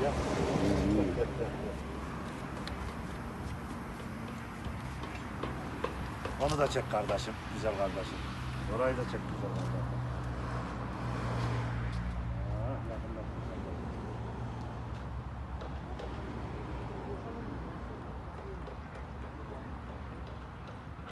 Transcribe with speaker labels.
Speaker 1: Ya. Onu da çek kardeşim, güzel kardeşim. Orayı da çek güzel kardeşim.